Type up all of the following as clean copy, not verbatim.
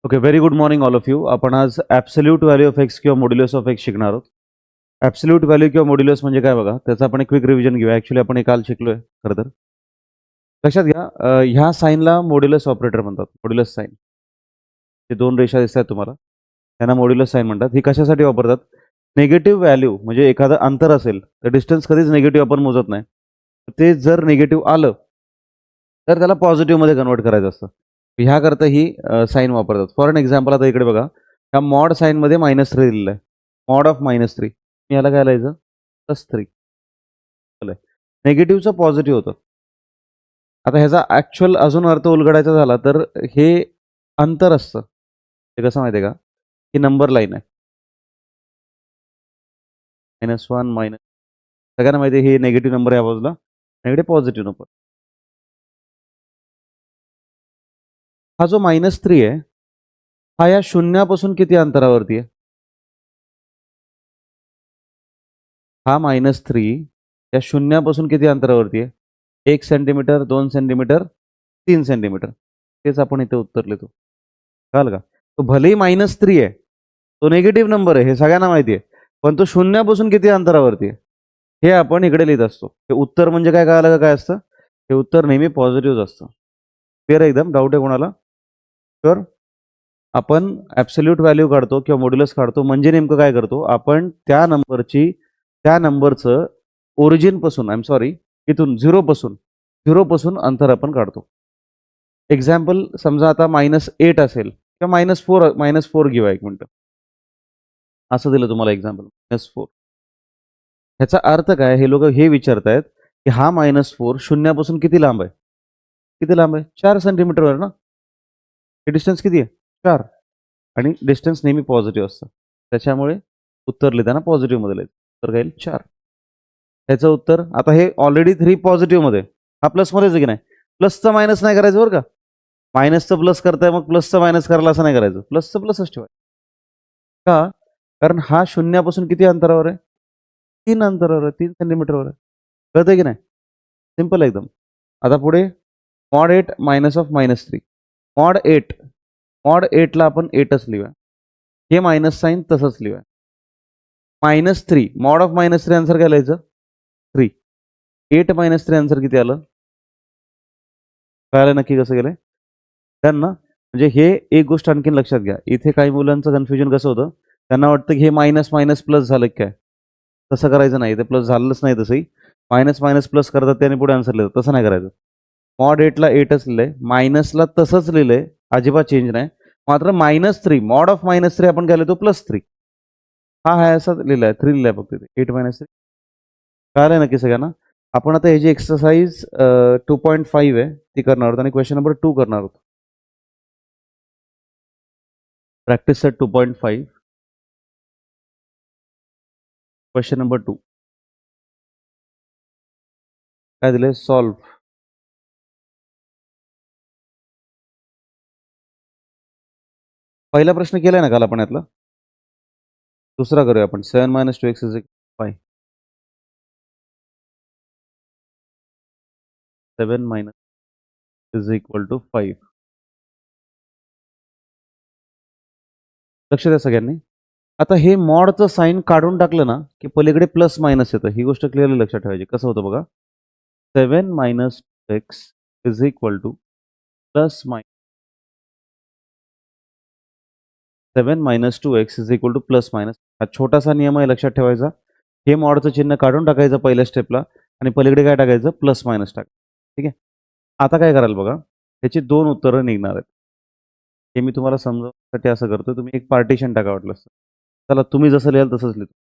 Okay, very good morning all of you. आपण आज absolute value of x किंवा modulus of x शिकणार आहोत. ॲब्सोल्यूट व्हॅल्यू किंवा मॉड्युलस म्हणजे काय बघा, त्याचं आपण एक क्विक रिव्हिजन घेऊया. ॲक्च्युली आपण हे काल शिकलोय खरं तर. लक्षात घ्या, ह्या साईनला मॉड्युलस ऑपरेटर म्हणतात, मॉड्युलस साईन. हे दोन रेषा दिसत आहेत तुम्हाला, त्यांना मॉड्युलस साईन म्हणतात. ही कशासाठी वापरतात? निगेटिव्ह व्हॅल्यू म्हणजे एखादं अंतर असेल तर डिस्टन्स कधीच निगेटिव्ह आपण मोजत नाही. ते जर निगेटिव्ह आलं तर त्याला पॉझिटिव्हमध्ये कन्वर्ट करायचं असतं. ह्याकरता ही साईन वापरतात. फॉर एन एक्झाम्पल आता इकडे बघा, ह्या मॉड साईनमध्ये -3 दिलेलं आहे. मॉड ऑफ -3 याला काय लिहायचं? +3. निगेटिव्हचं पॉझिटिव्ह होतं. आता ह्याचा ॲक्च्युअल अजून अर्थ उलगडायचा झाला तर हे अंतर असतं. ते कसं माहिती आहे का? ही नंबर लाईन आहे. -1 मायनस सगळ्यांना माहिती आहे हे निगेटिव्ह नंबर या बाजूला, इकडे पॉझिटिव्ह नंबर. हा जो -3 आहे, हा या शून्यापासून किती अंतरावरती आहे? हा -3 या शून्यापासून किती अंतरावरती आहे? 1 सेंटीमीटर, 2 सेंटीमीटर, 3 सेंटीमीटर. तेच आपण इथे उत्तर लिहितो. कळालं का? तो भलेही -3 आहे, तो निगेटिव्ह नंबर आहे, हे सगळ्यांना माहिती आहे. पण तो शून्यापासून किती अंतरावरती आहे? हे आपण इकडे लिहित असतो. हे उत्तर म्हणजे काय, कळालं का काय असतं? हे उत्तर नेहमी पॉझिटिव्ह असतं. क्लिअर आहे एकदम? डाऊट आहे कोणाला? तर आपण ॲब्सोल्यूट व्हॅल्यू काढतो किंवा मॉड्युलस काढतो म्हणजे नेमकं काय करतो? आपण त्या नंबरचं ओरिजिनपासून इथून 0 पासून अंतर आपण काढतो. एक्झाम्पल समजा आता -8 असेल किंवा -4 घेऊया 1 मिनिट. असं दिलं तुम्हाला एक्झाम्पल -4. ह्याचा अर्थ काय? हे लोकं हे विचारतायत की हा -4 शून्यापासून किती लांब आहे? किती लांब आहे? 4 सेंटीमीटरवर ना? हे डिस्टन्स किती आहे? 4. आणि डिस्टन्स नेहमी पॉझिटिव्ह असतं. त्याच्यामुळे उत्तर लिहिताना पॉझिटिव्हमध्ये लिहायचं. तर काय येईल? 4. ह्याचं उत्तर आता हे ऑलरेडी 3 पॉझिटिव्हमध्ये आहे. हा प्लसमध्येच आहे की नाही? प्लसचं मायनस नाही करायचं बरं का. मायनसचं प्लस करताय मग प्लसचं मायनस करायला असं नाही करायचं. प्लसचं प्लसच ठेवायचं. का? कारण हा शून्यापासून किती अंतरावर आहे? 3 अंतरावर आहे, 3 सेंटीमीटरवर आहे. कळतंय की नाही? सिंपल आहे एकदम. आता पुढे मॉड 8 मायनस ऑफ -3. मॉड 8 ला आपण 8च लिहूया. हे मायनस साइन तसंच लिहूया. -3 मॉड ऑफ -3 आन्सर काय लिहायचं? 3. 8 - 3 आन्सर किती आलं? कळालं नक्की कसं केलंय? डन ना? म्हणजे हे एक गोष्ट आणखीन लक्षात घ्या. इथे काही मुलांचं कन्फ्युजन कसं होतं? त्यांना वाटतं की हे मायनस मायनस प्लस झालं काय? तसं करायचं नाही. ते प्लस झालंच नाही तसंही. मायनस मायनस प्लस करतात त्याने पुढे आन्सर लिहितात. तसं नाही करायचं. मॉड 8ला 8च लिहिलंय. मायनसला तसंच लिहिलंय. अजिबात चेंज नाही. मात्र -3 मॉड ऑफ -3 आपण काय लिहितो? +3. हा असाच लिहिलाय. 3 लिहिलाय फक्त इथे. 8 - 3. कळालंय नक्की सगळ्यांना? आपण आता ह्याची एक्सरसाइज 2.5 आहे ती करणार आहोत आणि क्वेश्चन नंबर 2 करणार आहोत. प्रॅक्टिस सेट 2.5 क्वेश्चन नंबर 2 काय दिलंय? सॉल्व्ह. पहिला प्रश्न केलाय ना काल आपण यातला? दुसरा करूया आपण. 7 - 2x = 5. 7 - 5. लक्ष द्या सगळ्यांनी. आता हे मॉडचं साइन काढून टाकलं ना, की पलीकडे प्लस मायनस येतं. ही गोष्ट क्लिअरली लक्षात ठेवायची. कसं होतं बघा. 7 - x = plus minus 7 - 2x = plus minus. हा छोटासा नियम आहे लक्षात ठेवायचा. हे मॉडचं चिन्ह काढून टाकायचं पहिल्या स्टेपला आणि पलीकडे काय टाकायचं? प्लस मायनस टाकायचं. ठीक आहे. आता काय कराल बघा. ह्याची 2 उत्तरं निघणार आहेत. हे मी तुम्हाला समजवण्यासाठी असं करतो. तुम्ही एक पार्टिशन टाका वाटलंस तर. चला तुम्ही जसं लिहाल तसंच लिहितो.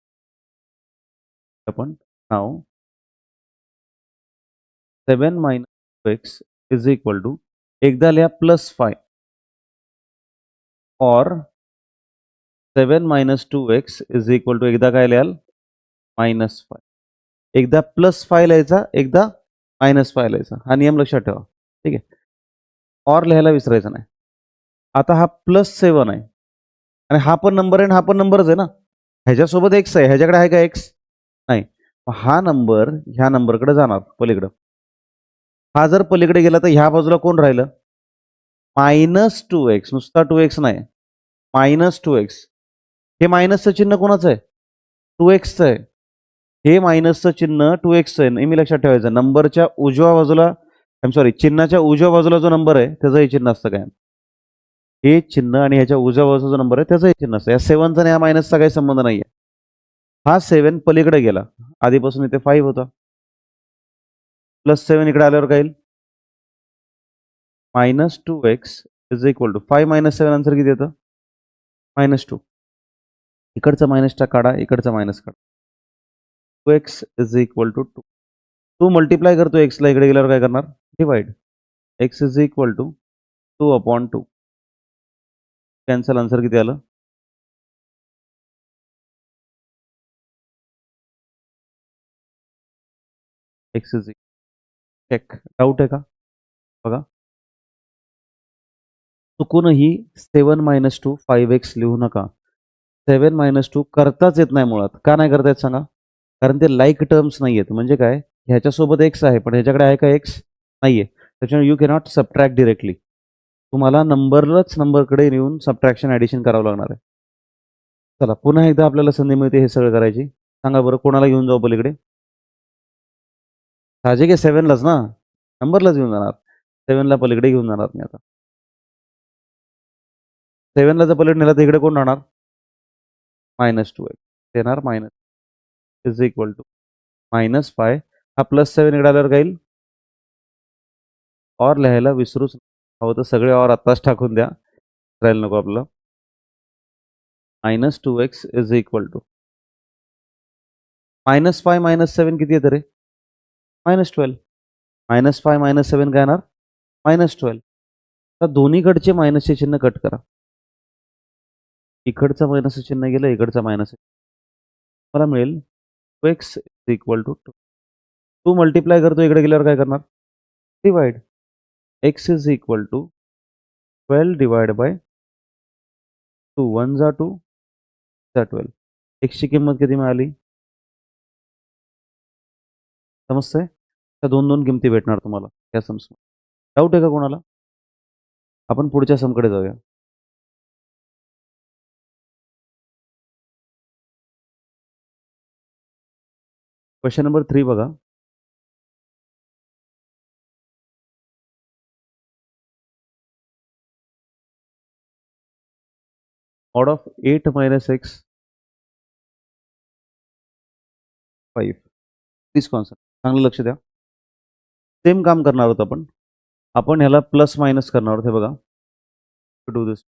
आपण नाव 7 - x = एकदा लिहा +5 और 7 - 2x एकदा काय लिहाल? -5. एकदा +5 लिहायचा, एकदा -5 लिहायचा. हा नियम लक्षात ठेवा. ठीक आहे. और लिहायला विसरायचं नाही. आता हा +7 आहे आणि हा पण नंबर आहे आणि हा पण नंबरच आहे ना. ह्याच्यासोबत x आहे. ह्याच्याकडे आहे का x? नाही. हा नंबर ह्या नंबरकडे जाणार पलीकडं. हा जर पलीकडे गेला तर ह्या बाजूला कोण राहिलं? -2x नुसता 2x नाही. Minus 2x. हे मायनसचं चिन्ह कोणाचं आहे? 2xचं आहे. हे मायनसचं चिन्ह 2xचं आहे. नेहमी लक्षात ठेवायचं. नंबरच्या उजव्या बाजूला चिन्हाच्या उजव्या बाजूला जो नंबर आहे त्याचं हे चिन्ह असतं काय? हे चिन्ह आणि ह्याच्या उजव्या बाजूचा जो नंबर आहे त्याचं हे चिन्ह असतं. या 7चा आणि या मायनसचा काही संबंध नाहीये. हा 7 पलीकडे गेला. आधीपासून इथे 5 होता. +7 इकडे आल्यावर काय येईल? -2x is equal to 5 - 7 answer किती येतं? -2. इकडचा मायनस काढा, इकडचा मायनस काढा. 2x is equal to 2. तू मल्टिप्लाय करतो एक्सला, इकडे गेल्यावर काय करणार? Divide. x is equal to 2/2. Cancel. Answer किती आलं? x is check. डाऊट आहे का? बघा. चुकूनही 7 - 2 5x लिहू नका. 7 - 2 करताच येत नाही मुळात. का नाही करता येत सांगा? कारण ते लाईक टर्म्स नाही आहेत. म्हणजे काय? ह्याच्यासोबत x आहे, पण ह्याच्याकडे आहे का x? नाहीये. त्याच्यामुळे यू कॅनॉट सबट्रॅक्ट डायरेक्टली. तुम्हाला नंबरकडे येऊन सबट्रॅक्शन ॲडिशन करावं लागणार आहे. चला, पुन्हा एकदा आपल्याला संधी मिळते हे सगळं करायची. सांगा बरं, कोणाला घेऊन जाऊ पलीकडे? साहजिक आहे 7लाच ना. नंबरलाच घेऊन जाणार. 7ला पलीकडे घेऊन जाणार मी आता. 7ला जर पलीकडे नेला तर इकडे कोण राहणार? -2x येणार. Minus is equal to -5. हा +7 इकडे आल्यावर काय येईल? ऑर लिहायला विसरूच. हवं तर सगळे ऑर आत्ताच टाकून द्या. राहील नको आपलं. -2x इज इक्वल टू -5 - 7 किती येतं रे? -12. -5 - 7 काय येणार? -12. आता दोन्हीकडचे मायनसचे चिन्ह कट करा. इकडचं मायनसचं चिन्ह गेलं, इकडचं मायनस. मला मिळेल 2x is equal to 2. 2 multiply करतो, इकडे गेल्यावर काय करणार? Divide. x is equal to 12 divide by 2. 1 जा 2 जा 12. x ची किंमत किती मिळाली? समजतंय? त्या 2 किमती भेटणार तुम्हाला या सम्स. डाऊट आहे का कोणाला? आपण पुढच्या समकडे जाऊया. क्वेश्चन नंबर 3 बघा. Mod of 8 - x 5. Please concept चांगलं लक्ष द्या. सेम काम करणार आहोत आपण. आपण ह्याला प्लस मायनस करणार आहोत. हे बघा. Do this.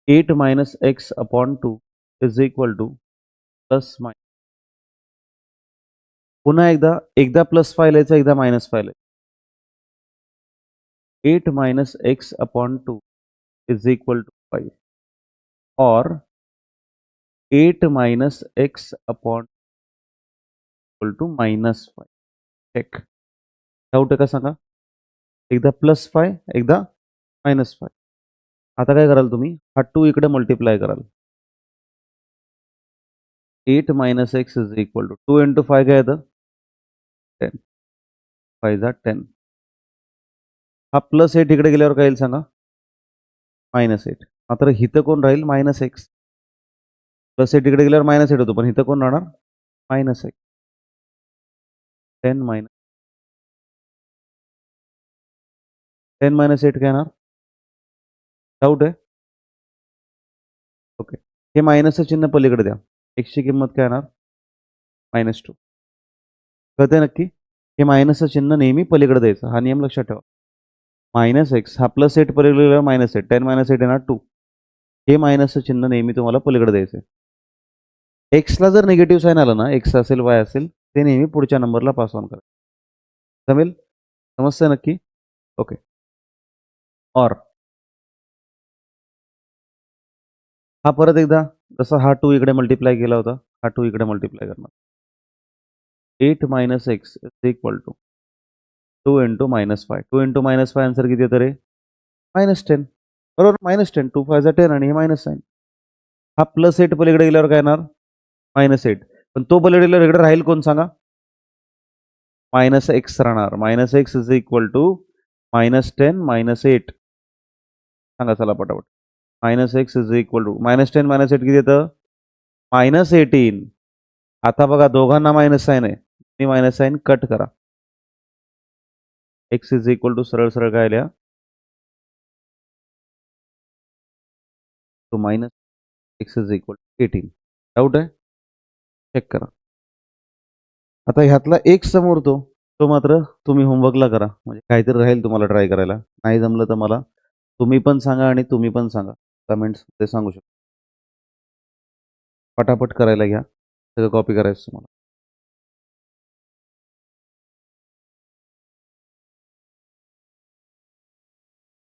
8 - x upon 2 is equal two plus minus. पुन्हा एकदा +5 लिहायचं, एकदा -5 लिहायचं. 8 - x upon 2 is equal to 5. और 8 - x upon equal to -5. Check. Doubt आहे का सांगा? एकदा +5, एकदा -5. आता काय कराल तुम्ही? हा 2 इकडे मल्टिप्लाय कराल. 8 - x इज इक्वल टू 2 × 5 काय येतं? 10. 5 जा 10. हा +8 इकडे गेल्यावर काय येईल सांगा? -8. मात्र इथं कोण राहील? -x. +8 इकडे गेल्यावर -8 होतो, पण इथं कोण राहणार? -x. 10 - 8 काय येणार? डाऊट आहे? ओके. हे मायनसचं चिन्ह पलीकडे द्या. x ची किंमत काय येणार? -2. कळतंय नक्की? हे मायनसचं चिन्ह नेहमी पलीकडे द्यायचं. हा नियम लक्षात ठेवा. -x हा +8 पलीकडे गेल्यावर -8. 10 - 8 येणार 2. हे मायनसचं चिन्ह नेहमी तुम्हाला पलीकडे द्यायचं आहे. एक्सला जर निगेटिव्ह साइन आलं ना, एक्स असेल, वाय असेल, ते नेहमी पुढच्या नंबरला पास ऑन करा. जमेल? समजतंय नक्की? ओके. और हा परत एकदा जसा हा 2 इकडे मल्टिप्लाय केला होता, हा 2 इकडे मल्टिप्लाय करणार. 8 - x is equal to 2 × -5. 2 × -5 answer किती येतं रे? -10. बरोबर? -10. 2 5 10 आणि हे मायनस साइन. हा +8 पलीकडे गेल्यावर काय येणार? -8. पण तो पलीकडे गेल्यावर इकडे राहील कोण सांगा? मायनस एक्स राहणार. Minus x is equal to -10 -8. सांगा चला पटापट. Minus x is equal to -10 -8 किती येतं? -18. आता बघा दोघांना मायनस साईन आहे. मी मायनस साईन कट करा. एक्स इज इक्वल टू सरळ सरळ काय लिहा? तो minus x is equal to 18. Doubt आहे? चेक करा. आता ह्यातला एक समोर तो मात्र तुम्ही होमवर्कला करा. म्हणजे काहीतरी राहील तुम्हाला ट्राय करायला. नाही जमलं तर मला तुम्ही पण सांगा आणि तुम्ही पण सांगा. कमेंट्समध्ये सांगू शकता. पटापट करायला घ्या. सगळं कॉपी करायचं तुम्हाला.